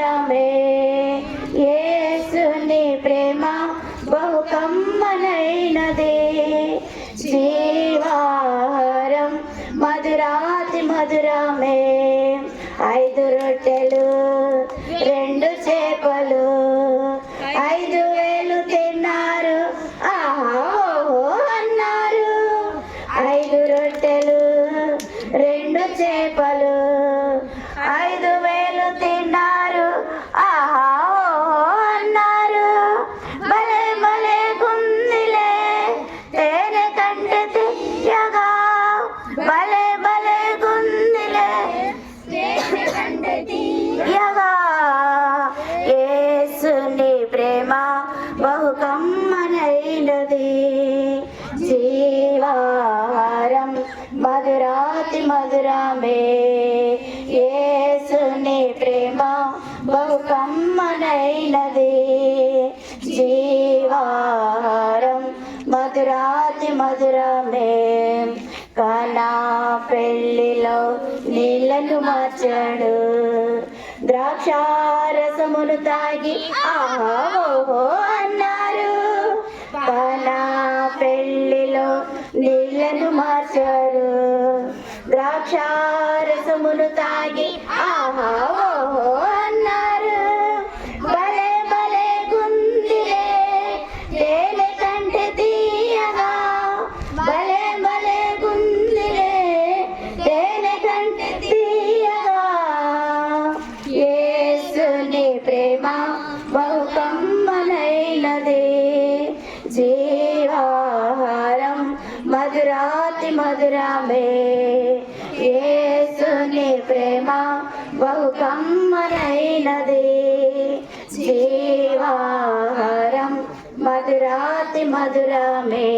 మధురమే యేసుని ప్రేమ బహు కమ్మనైనదే జీవాహారం మధురాతి మధురమే 5 రొట్టెలు 2 చేపలు 5,000 తిన్నారు ఆహా అన్నారు 5 రొట్టెలు 2 చేపలు 5,000 తిన్నారు ఆహా అన్నారు భలే భలే గుందిలే తేనె కంటే తీయగా భలే భలే గుందిలే తేనె కంటే తీయగా యేసుని ప్రేమ బహు కమ్మనైనది జీవాహారం మధురాతి మధురమే యేసుని ప్రేమ బహు కమ్మనైనది జీవాహారం మధురాతి మధురమే కానా పెళ్ళిలో నీళ్లను మార్చాడు ద్రాక్షారసమును తాగి ఆహా ఓహో అన్నారు కానా పెళ్ళిలో నీళ్లను మార్చాడు ద్రాక్షారసమును తాగి ఆహా ఓహో అన్నారు భలే భలే గుందిలే తేనె కంటే తీయగా భలే భలే గుందిలే తేనె కంటే తీయగా యేసుని ప్రేమ బహు కమ్మనైనది జీవాహారం మధురాతి మధురమే యేసుని ప్రేమ బహు కమ్మనైనది జీవాహారం మధురాతి మధురమే